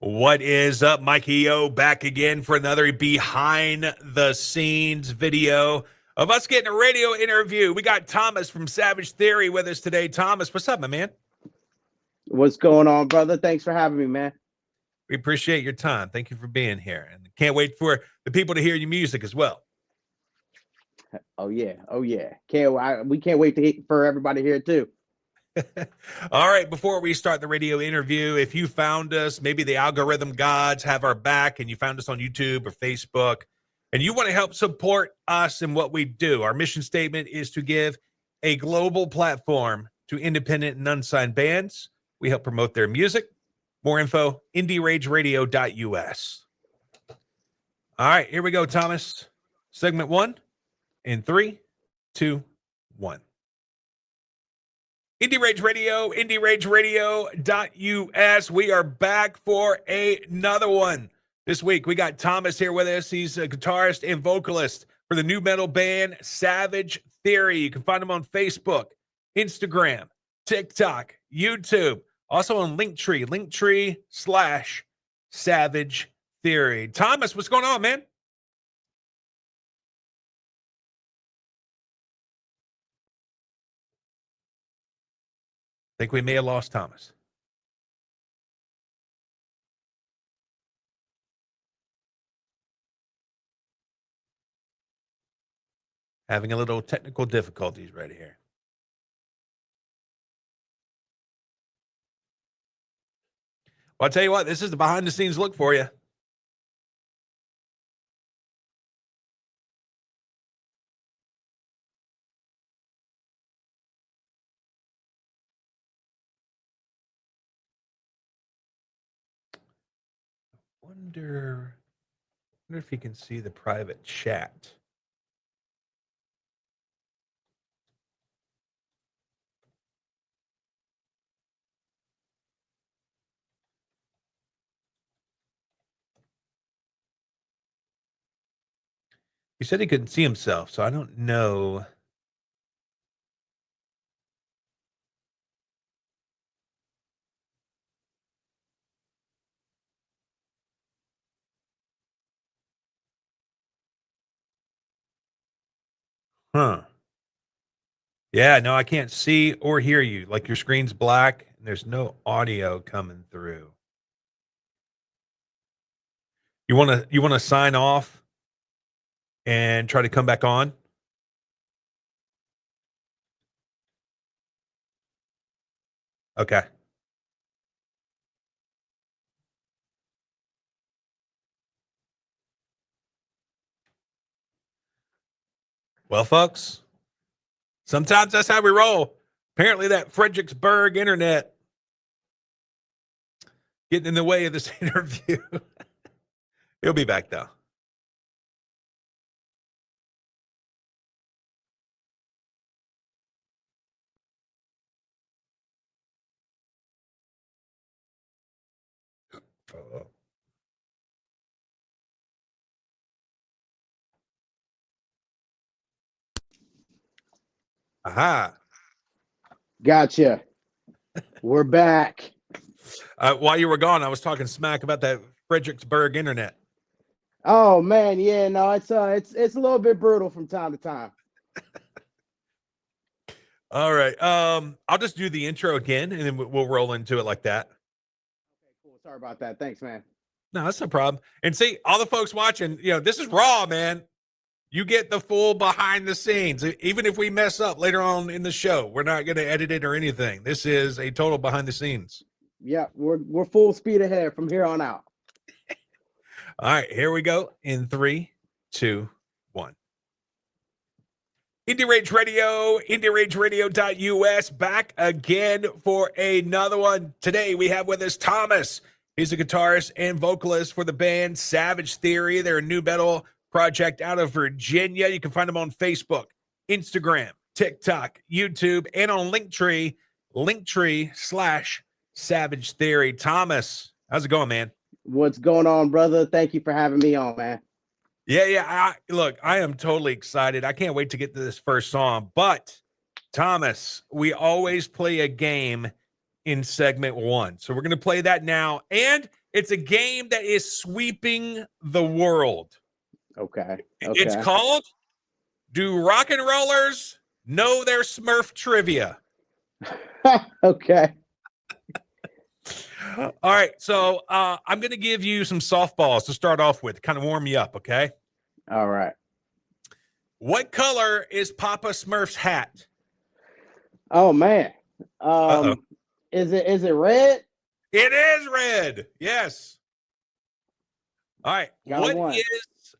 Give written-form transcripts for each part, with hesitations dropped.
What is up, Mikey O? Back again for another behind the scenes video of us getting a radio interview. We got Thomas from Savage Theory with us today. Thomas, what's up, my man? What's going on, brother? Thanks for having me, man. We appreciate your time. Thank you for being here. And can't wait for the people to hear your music as well. Oh yeah. We can't wait for everybody here too. All right, before we start the radio interview, if you found us, maybe the algorithm gods have our back and you found us on YouTube or Facebook, and you want to help support us in what we do, our mission statement is to give a global platform to independent and unsigned bands. We help promote their music. More info, indierageradio.us. All right, here we go, Thomas. Segment 1 in 3, 2, 1. Indie Rage Radio, indierageradio.us. We are back for another one. This week, we got Thomas here with us. He's a guitarist and vocalist for the new metal band Savage Theory. You can find him on Facebook, Instagram, TikTok, YouTube, also on Linktree/Savage Theory. Thomas, what's going on, man? I think we may have lost Thomas. Having a little technical difficulties right here. Well, I'll tell you what, this is the behind the scenes look for you. Wonder if you can see the private chat. He said he couldn't see himself, so I don't know. Huh. Yeah, no, I can't see or hear you. Like your screen's black and there's no audio coming through. You want to sign off and try to come back on? Okay. Well, folks, sometimes that's how we roll. Apparently that Fredericksburg internet getting in the way of this interview. He'll be back, though. Oh. Aha. Gotcha. We're back. While you were gone, I was talking smack about that Fredericksburg internet. Oh man, yeah, no, it's a little bit brutal from time to time. All right. I'll just do the intro again and then we'll roll into it like that. Okay, cool. Sorry about that. Thanks, man. No, that's no problem. And see, all the folks watching, this is raw, man. You get the full behind the scenes. Even if we mess up later on in the show, we're not going to edit it or anything. This is a total behind the scenes. Yeah, we're full speed ahead from here on out. All right, here we go in 3, 2, 1. Indie Rage Radio, indierageradio.us, back again for another one. Today we have with us Thomas. He's a guitarist and vocalist for the band Savage Theory. They're a new metal project out of Virginia. You can find them on Facebook, Instagram, TikTok, YouTube, and on Linktree/Savage Theory. Thomas, how's it going, man? What's going on, brother? Thank you for having me on, man. Yeah. Look, I am totally excited. I can't wait to get to this first song. But, Thomas, we always play a game in segment 1. So we're going to play that now. And It's a game that is sweeping the world. Okay. It's called Do Rock and Rollers Know Their Smurf Trivia? Okay. All right. So I'm going to give you some softballs to start off with, kind of warm you up, okay? All right. What color is Papa Smurf's hat? Oh man. Uh-oh. Is it red? It is red. Yes. All right. Got one.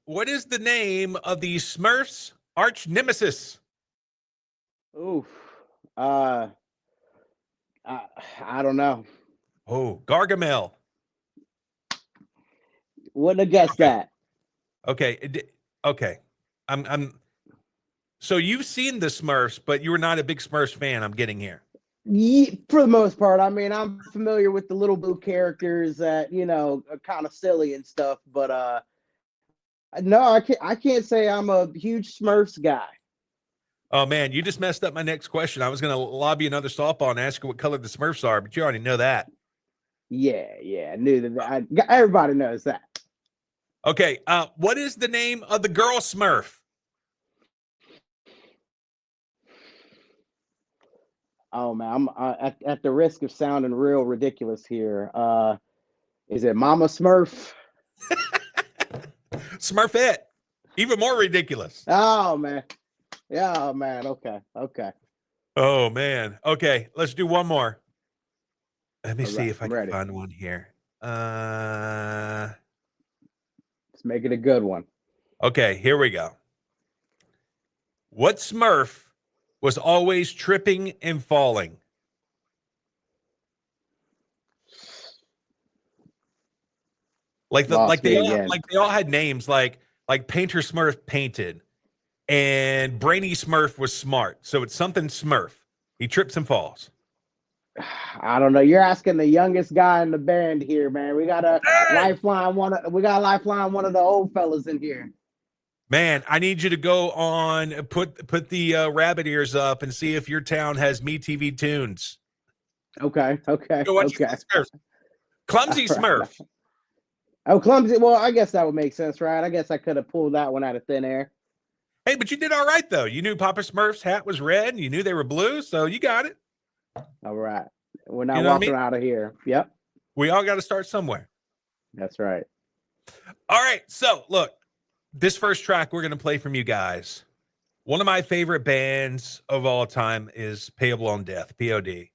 What is the name of the Smurfs' arch nemesis? Oof. I don't know. Oh, Gargamel. Wouldn't have guessed that. Okay. Okay. I'm so you've seen the Smurfs, but you were not a big Smurfs fan, I'm getting here. Yeah, for the most part. I mean, I'm familiar with the little blue characters that, are kind of silly and stuff, but no, I can't say I'm a huge Smurfs guy. Oh man, you just messed up my next question. I was going to lob you another softball and ask you what color the Smurfs are, but you already know that. Yeah, I knew that. Everybody knows that. Okay, what is the name of the girl Smurf? Oh man, I'm at the risk of sounding real ridiculous here. Is it Mama Smurf? Smurfette. Even more ridiculous. Oh man. Yeah, oh, man. Okay. Oh man. Okay, let's do one more. Let me All see right, if I I'm can ready. find one here. Let's make it a good one. Okay, here we go. What Smurf was always tripping and falling? Lost me again. Like they all had names like Painter Smurf painted and Brainy Smurf was smart. So it's something Smurf. He trips and falls. I don't know. You're asking the youngest guy in the band here, man. We got a lifeline. We got a lifeline. One of the old fellas in here. Man, I need you to go on put the rabbit ears up and see if your town has Me TV tunes. Okay. Go watch Smurfs. Clumsy Smurf. Oh, clumsy. Well, I guess that would make sense, right? I guess I could have pulled that one out of thin air. Hey, but you did all right though. You knew Papa Smurf's hat was red, and you knew they were blue, so you got it. All right. We're not walking out of here. Yep. We all got to start somewhere. That's right. All right. So look, this first track we're going to play from you guys. One of my favorite bands of all time is Payable on Death, POD.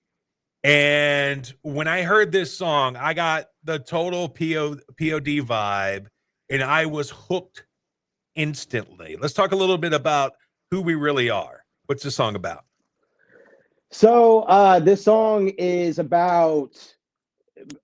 And when I heard this song, I got the total POD vibe, and I was hooked instantly. Let's talk a little bit about who we really are. What's the song about? So this song is about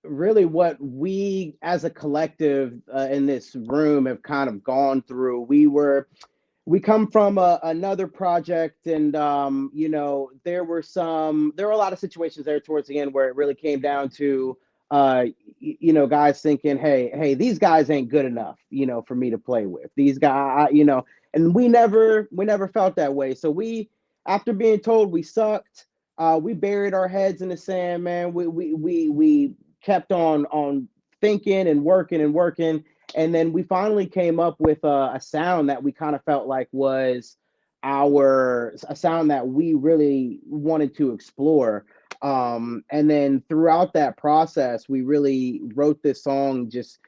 really what we as a collective in this room have kind of gone through. We come from another project, and there were a lot of situations there towards the end where it really came down to guys thinking, hey, these guys ain't good enough, for me to play with. These guys, and we never felt that way. So after being told we sucked, we buried our heads in the sand, man. We kept on thinking and working, and then we finally came up with a sound that we kind of felt like was a sound that we really wanted to explore. And then throughout that process, we really wrote this song just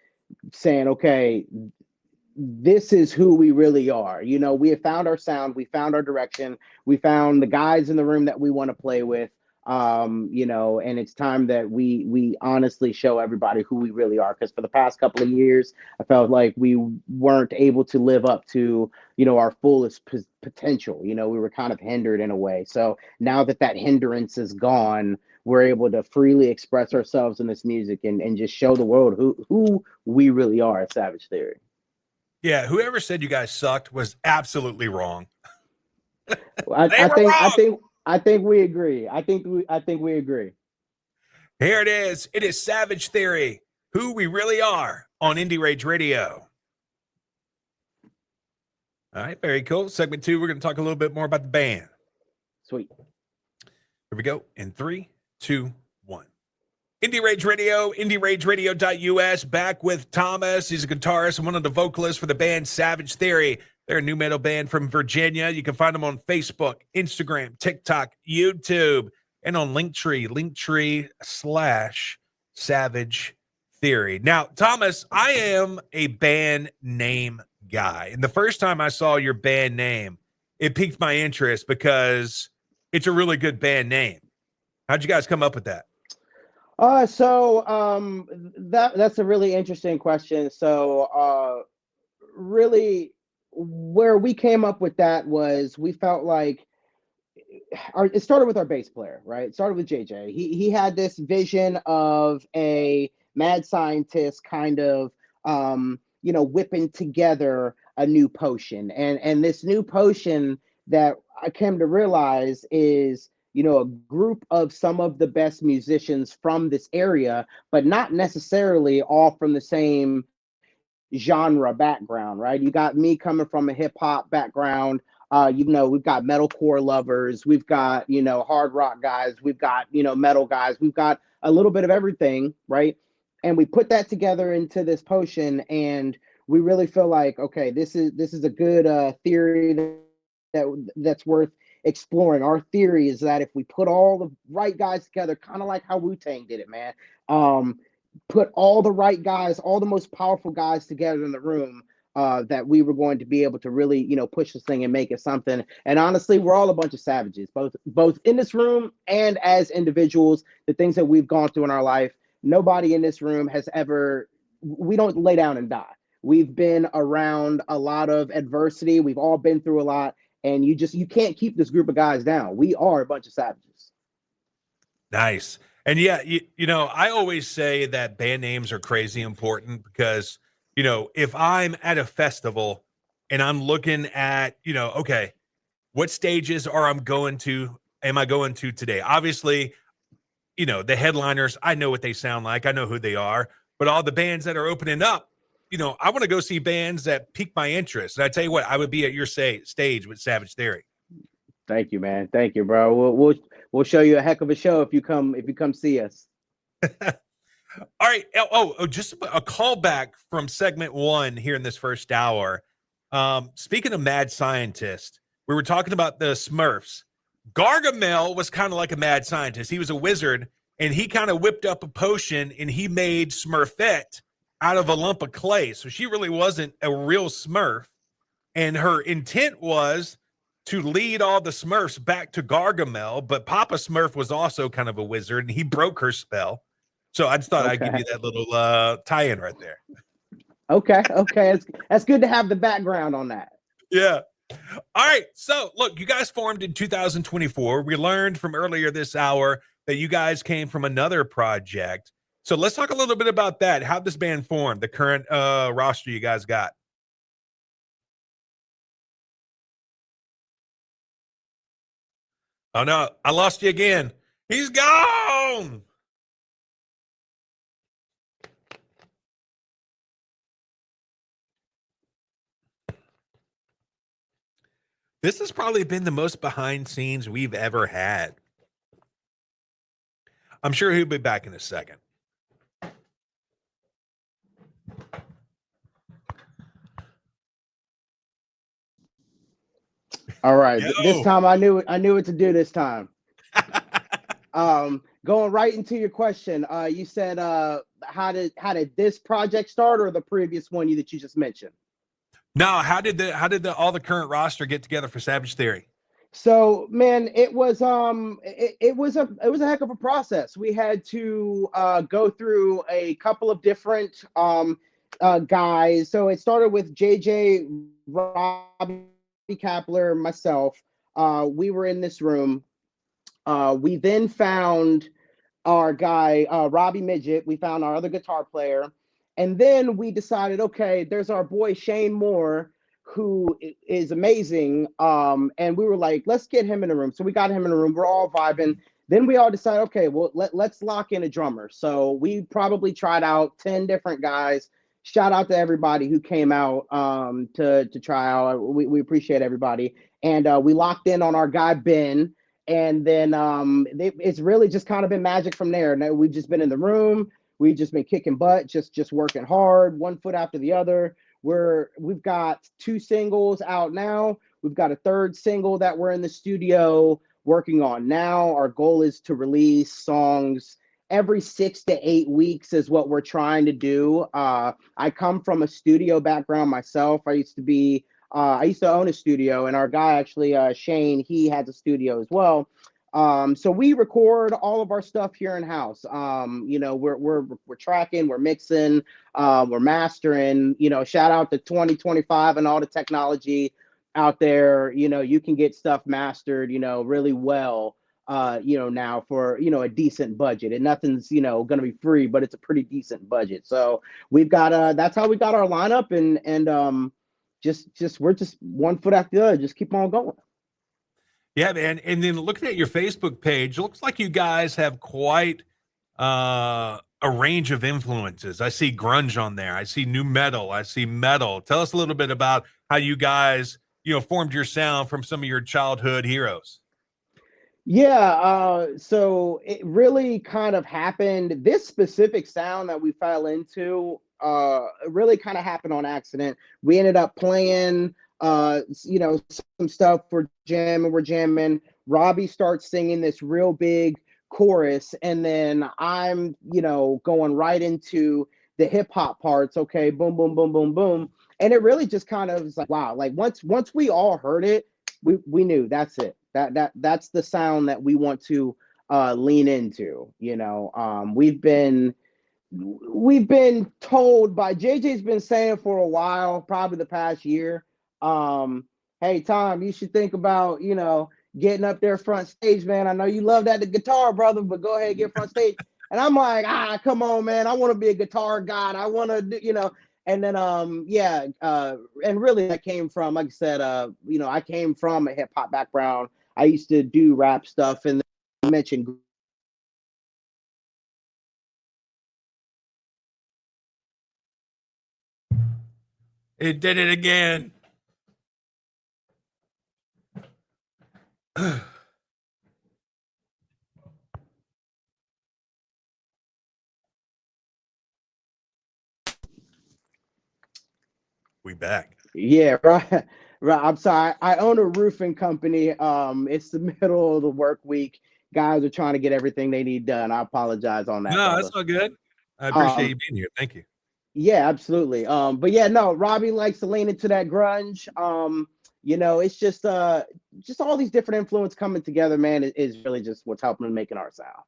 saying, okay, this is who we really are. We have found our sound, we found our direction, we found the guys in the room that we want to play with. And it's time that we honestly show everybody who we really are, because for the past couple of years I felt like we weren't able to live up to our fullest potential. We were kind of hindered in a way. So now that hindrance is gone, we're able to freely express ourselves in this music and just show the world who we really are at Savage Theory. Yeah, whoever said you guys sucked was absolutely wrong. I think we agree. I think we agree. Here it is. It is Savage Theory, who we really are, on Indie Rage Radio. All right, very cool. Segment 2, we're going to talk a little bit more about the band. Sweet. Here we go. In 3, 2, 1. Indie Rage Radio, IndieRageRadio.us, back with Thomas. He's a guitarist and one of the vocalists for the band Savage Theory. They're a new metal band from Virginia. You can find them on Facebook, Instagram, TikTok, YouTube, and on Linktree/Savage Theory. Now, Thomas, I am a band name guy. And the first time I saw your band name, it piqued my interest because it's a really good band name. How'd you guys come up with that? That's a really interesting question. Really where we came up with that was we felt like it started with our bass player, right? It started with JJ. He had this vision of a mad scientist kind of whipping together a new potion. And this new potion that I came to realize is a group of some of the best musicians from this area, but not necessarily all from the same genre background, right? You got me coming from a hip hop background. We've got metalcore lovers, we've got, hard rock guys, we've got, metal guys, we've got a little bit of everything, right? And we put that together into this potion, and we really feel like, okay, this is a good theory that's worth exploring. Our theory is that if we put all the right guys together, kind of like how Wu-Tang did it, man, put all the right guys, all the most powerful guys together in the room, that we were going to be able to really, push this thing and make it something. And honestly, we're all a bunch of savages, both in this room and as individuals. The things that we've gone through in our life, nobody in this room has ever, we don't lay down and die. We've been around a lot of adversity. We've all been through a lot. And you can't keep this group of guys down. We are a bunch of savages. Nice. And yeah, I always say that band names are crazy important because, if I'm at a festival and I'm looking at, okay, what stages am I going to today? Obviously, the headliners, I know what they sound like. I know who they are, but all the bands that are opening up, I want to go see bands that pique my interest. And I tell you what, I would be at your stage with Savage Theory. Thank you, man. Thank you, bro. We'll show you a heck of a show if you come see us. All right. Just a callback from segment 1 here in this first hour. Speaking of mad scientist, we were talking about the Smurfs. Gargamel was kind of like a mad scientist. He was a wizard, and he kind of whipped up a potion, and he made Smurfette out of a lump of clay. So she really wasn't a real Smurf. And her intent was to lead all the Smurfs back to Gargamel. But Papa Smurf was also kind of a wizard, and he broke her spell. So I just thought I'd give you that little tie-in right there. Okay. That's good to have the background on that. Yeah. All right. So, look, you guys formed in 2024. We learned from earlier this hour that you guys came from another project. So let's talk a little bit about that. How this band formed, the current roster you guys got. Oh, no. I lost you again. He's gone. This has probably been the most behind scenes we've ever had. I'm sure he'll be back in a second. All right. This time I knew what to do this time. Going right into your question. You said how did this project start, or the previous one that you just mentioned? No, how did all the current roster get together for Savage Theory? So, man, it was a heck of a process. We had to go through a couple of different guys. So it started with JJ, Robbie Kapler, myself. We were in this room. We then found our guy, Robbie Midget. We found our other guitar player. And then we decided, okay, there's our boy Shane Moore, who is amazing. And we were like, let's get him in the room. So we got him in the room. We're all vibing. Then we all decided, okay, well, let's lock in a drummer. So we probably tried out 10 different guys. Shout out to everybody who came out to try out. We appreciate everybody. And we locked in on our guy, Ben. And then it's really just kind of been magic from there. Now we've just been in the room, we've just been kicking butt, just working hard, one foot after the other. We've got 2 singles out now. We've got a 3rd single that we're in the studio working on now. Our goal is to release songs every 6 to 8 weeks is what we're trying to do. I come from a studio background myself. I used to own a studio, and our guy actually, Shane, he has a studio as well. So we record all of our stuff here in house. We're tracking, we're mixing, we're mastering. Shout out to 2025 and all the technology out there. You can get stuff mastered, really well. Now for a decent budget, and nothing's going to be free, but it's a pretty decent budget. So we've got that's how we got our lineup, and we're just one foot after the other, just keep on going. Yeah, man. And then looking at your Facebook page, looks like you guys have quite a range of influences. I see grunge on there. I see nu metal. I see metal. Tell us a little bit about how you guys, formed your sound from some of your childhood heroes. Yeah, so it really kind of happened. This specific sound that we fell into, really kind of happened on accident. We ended up playing, some stuff for jamming. We're jamming. Robbie starts singing this real big chorus, and then I'm, going right into the hip hop parts. Okay, boom, boom, boom, boom, boom, and it really just kind of was like, wow. Like once we all heard it, we knew that's it. That's the sound that we want to lean into. We've been told by JJ's been saying for a while, probably the past year, hey Tom, you should think about getting up there front stage, man. I know you love the guitar, brother, but go ahead and get front stage. And I'm like, come on, man. I want to be a guitar god. I want to, and then and really that came from, like I said, I came from a hip hop background. I used to do rap stuff, and you mentioned It did it again. We back. Yeah, right. Right. I'm sorry. I own a roofing company. It's the middle of the work week. Guys are trying to get everything they need done. I apologize on that, No, brother. that's all good. I appreciate you Um, being here. Thank you. yeah, absolutely. But yeah, no, Robbie likes to lean into that grunge. It's just all these different influences coming together, man, is really just what's helping making our sound.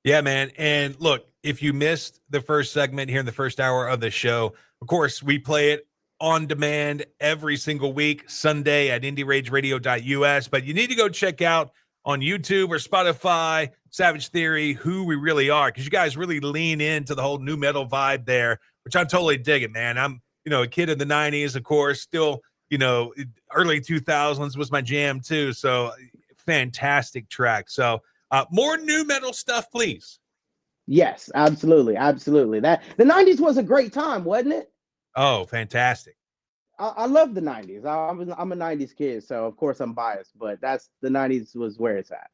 Yeah, man. And look, if you missed the first segment here in the first hour of the show, of course, we play it on demand every single week, Sunday at indierageradio.us. But you need to go check out on YouTube or Spotify, Savage Theory, Who We Really Are, because you guys really lean into the whole nu metal vibe there, which I'm totally digging, man. I'm, a kid in the 90s, of course, still, early 2000s was my jam too. So fantastic track. So, more nu metal stuff, please. Yes, absolutely, absolutely. That the '90s was a great time, wasn't it? Oh, fantastic. I love the '90s. I'm a '90s kid, so of course I'm biased, but that's the '90s was where it's at.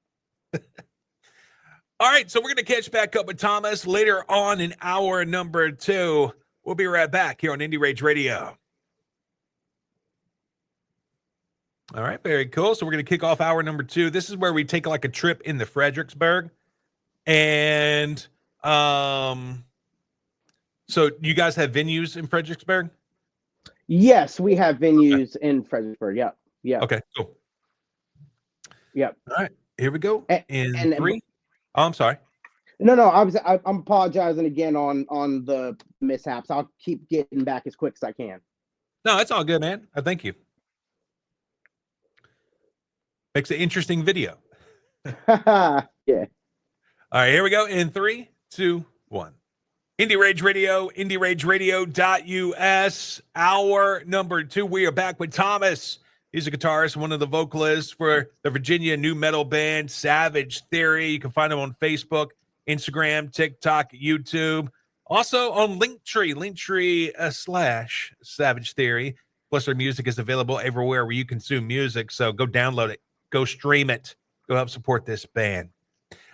All right, so we're going to catch back up with Thomas later on in hour number 2. We'll be right back here on Indie Rage Radio. All right, very cool. So we're going to kick off hour number 2. This is where we take like a trip into Fredericksburg. And so you guys have venues in Fredericksburg? Yes, we have venues in Fredericksburg. Yep. Yeah. Okay, cool. Yep. All right, here we go. In 3. Oh, I'm sorry. No, I'm apologizing again on the mishaps. I'll keep getting back as quick as I can. No, that's all good, man. I thank you. Makes an interesting video. Yeah. All right, here we go. In 3, 2, 1. Indie Rage Radio, indierageradio.us. Hour number 2. We are back with Thomas. He's a guitarist, one of the vocalists for the Virginia nu metal band Savage Theory. You can find him on Facebook, Instagram, TikTok, YouTube. Also on Linktree / Savage Theory. Plus, their music is available everywhere where you consume music. So go download it. Go stream it. Go help support this band.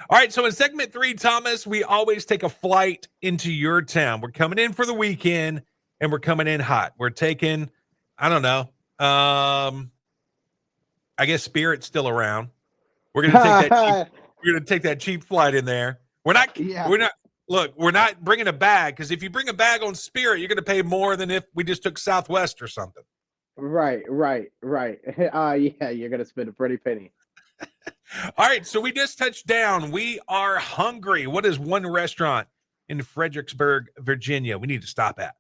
All right, so in segment 3, Thomas, we always take a flight into your town. We're coming in for the weekend, and we're coming in hot. We're taking, I don't know, I guess Spirit's still around. We're gonna take that cheap. We're gonna take that cheap flight in there. We're not. Yeah. We're not. Look, we're not bringing a bag because if you bring a bag on Spirit, you're gonna pay more than if we just took Southwest or something. Right. Yeah, you're gonna spend a pretty penny. All right, so we just touched down. We are hungry. What is one restaurant in Fredericksburg, Virginia, we need to stop at?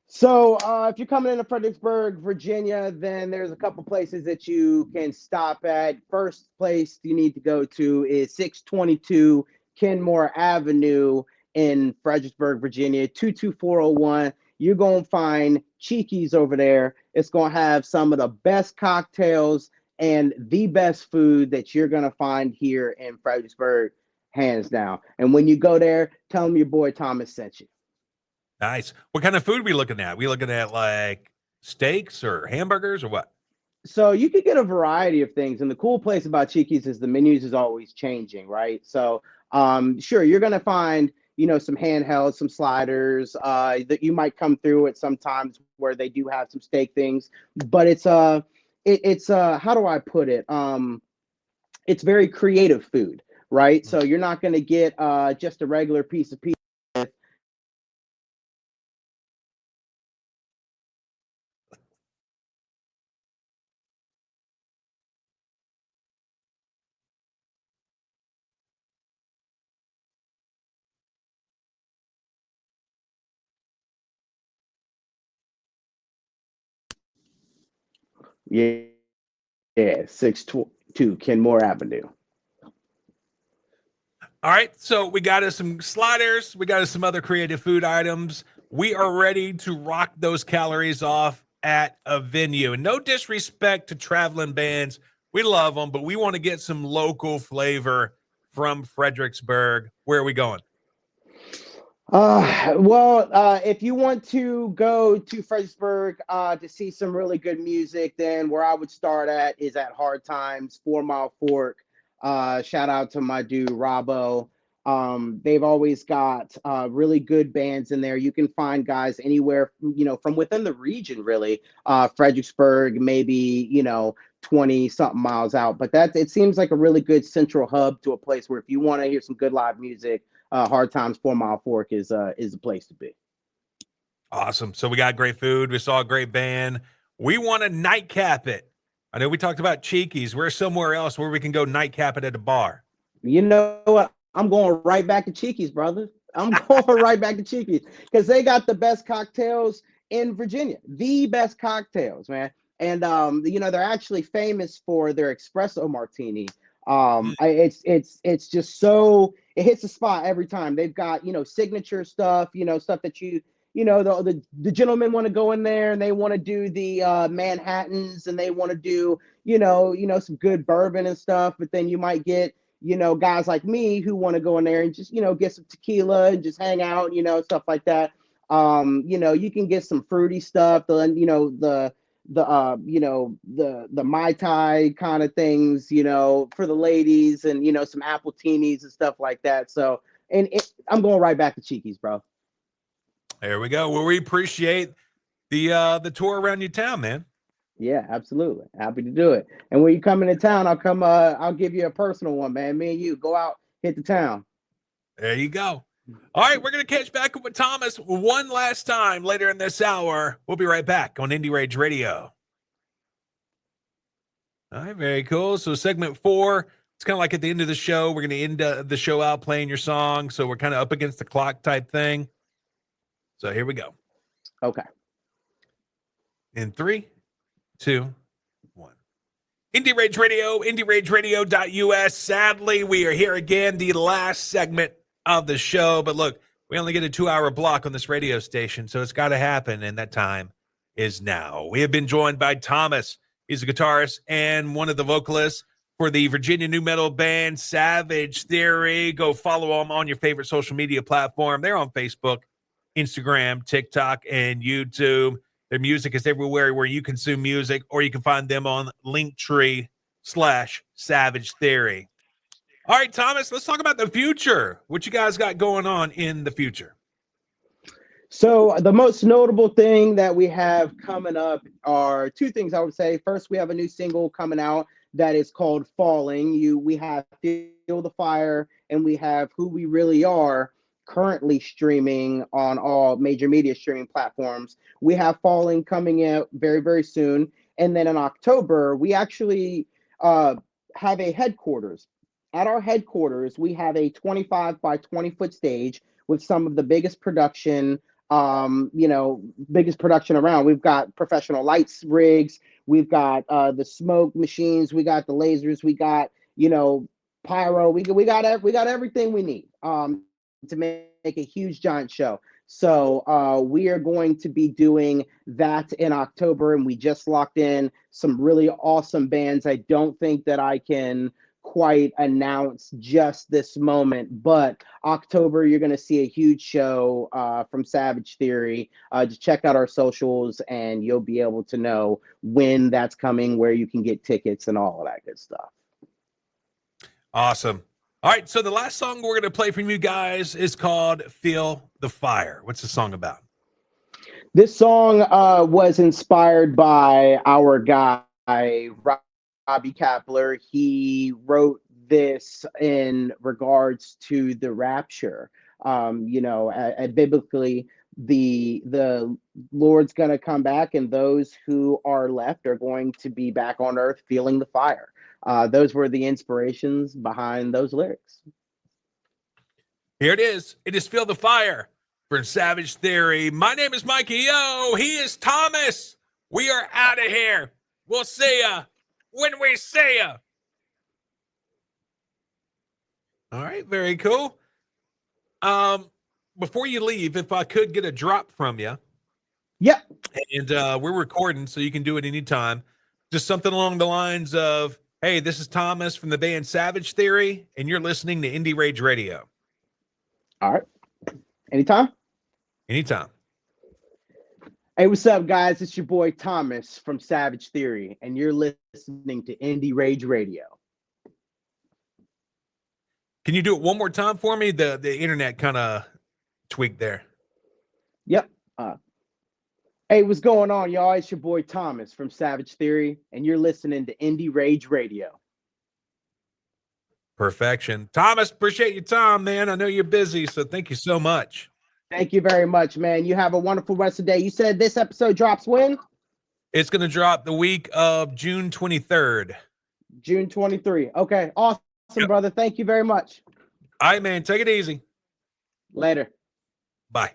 So, if you're coming into Fredericksburg, Virginia, then there's a couple places that you can stop at. First place you need to go to is 622 Kenmore Avenue in Fredericksburg, Virginia, 22401. You're going to find Cheeky's over there. It's going to have some of the best cocktails and the best food that you're going to find here in Fredericksburg, hands down. And when you go there, tell them your boy Thomas sent you. Nice. What kind of food are we looking at? We looking at like steaks or hamburgers or what? So you could get a variety of things. And the cool place about Cheeky's is the menus is always changing, right? So sure, you're gonna find, some handhelds, some sliders, that you might come through at sometimes where they do have some steak things, but it's how do I put it? It's very creative food, right? So you're not gonna get just a regular piece of pizza. Yeah, 622 Kenmore Avenue. All right, so we got us some sliders. We got us some other creative food items. We are ready to rock those calories off at a venue. And no disrespect to traveling bands. We love them, but we want to get some local flavor from Fredericksburg. Where are we going? If you want to go to Fredericksburg to see some really good music, then where I would start at is at Hard Times, 4 Mile Fork. Shout out to my dude Robbo. They've always got really good bands in there. You can find guys anywhere, from within the region, really. Fredericksburg, maybe 20 something miles out, but it seems like a really good central hub to a place where if you want to hear some good live music, Hard Times 4 Mile Fork is the place to be. Awesome. So we got great food. We saw a great band. We want to nightcap it. I know we talked about Cheeky's. We're somewhere else where we can go nightcap it at a bar. You know what? I'm going right back to Cheeky's, brother. I'm going right back to Cheeky's because they got the best cocktails in Virginia. The best cocktails, man. And they're actually famous for their espresso martini. It's just so it hits the spot every time. They've got signature stuff, stuff that the gentlemen want to go in there and they want to do the Manhattans and they want to do some good bourbon and stuff. But then you might get guys like me who want to go in there and just get some tequila and just hang out, stuff like that. You can get some fruity stuff, the Mai Tai kind of things, for the ladies and, some apple teenies and stuff like that. So, I'm going right back to Cheeky's, bro. There we go. Well, we appreciate the tour around your town, man. Yeah, absolutely. Happy to do it. And when you come into town, I'll give you a personal one, man. Me and you go out, hit the town. There you go. All right, we're going to catch back up with Thomas one last time later in this hour. We'll be right back on Indie Rage Radio. All right, very cool. So segment 4, it's kind of like at the end of the show. We're going to end the show out playing your song. So we're kind of up against the clock type thing. So here we go. Okay. In 3, 2, 1. Indie Rage Radio, IndieRageRadio.us. Sadly, we are here again, the last segment of the show. But look, we only get a 2-hour block on this radio station, so it's got to happen, and that time is now. We have been joined by Thomas. He's a guitarist and one of the vocalists for the Virginia nu metal band Savage Theory. Go follow them on your favorite social media platform. They're on Facebook, Instagram, TikTok, and YouTube. Their music is everywhere where you consume music, or you can find them on Linktree. youtube.com/Savage Theory. All right, Thomas, let's talk about the future. What you guys got going on in the future? So the most notable thing that we have coming up are two things, I would say. First, we have a new single coming out that is called Falling. We have Feel the Fire and we have Who We Really Are currently streaming on all major media streaming platforms. We have Falling coming out very, very soon. And then in October, we actually have a headquarters. At our headquarters, we have a 25 by 20 foot stage with some of the biggest production biggest production around. We've got professional lights rigs, we've got the smoke machines, we got the lasers, we got pyro, we got everything we need to make a huge giant show. So we are going to be doing that in October, and we just locked in some really awesome bands. I don't think that I can quite announce just this moment, but October you're going to see a huge show from Savage Theory. Just check out our socials and you'll be able to know when that's coming, where you can get tickets and all of that good stuff. Awesome. All right, so the last song we're going to play from you guys is called Feel the Fire. What's the song about? This song was inspired by our guy Robbie Kapler. He wrote this in regards to the rapture. Biblically, the Lord's going to come back, and those who are left are going to be back on earth feeling the fire. Those were the inspirations behind those lyrics. Here it is. It is Feel the Fire for Savage Theory. My name is Mikey O. He is Thomas. We are out of here. We'll see ya when we see ya. All right, very cool. Before you leave, if I could get a drop from you. Yep. And we're recording, so you can do it anytime. Just something along the lines of, hey, this is Thomas from the band Savage Theory, and you're listening to Indie Rage Radio. All right. Anytime? Anytime. Hey, what's up, guys? It's your boy Thomas from Savage Theory, and you're listening to Indie Rage Radio. Can you do it one more time for me? The internet kind of tweaked there. Yep. Hey, what's going on, y'all? It's your boy Thomas from Savage Theory, and you're listening to Indie Rage Radio. Perfection. Thomas, appreciate your time, man. I know you're busy, so thank you so much. Thank you very much, man. You have a wonderful rest of the day. You said this episode drops when? It's going to drop the week of June 23rd. June 23. Okay, awesome, yep. Brother. Thank you very much. All right, man. Take it easy. Later. Bye.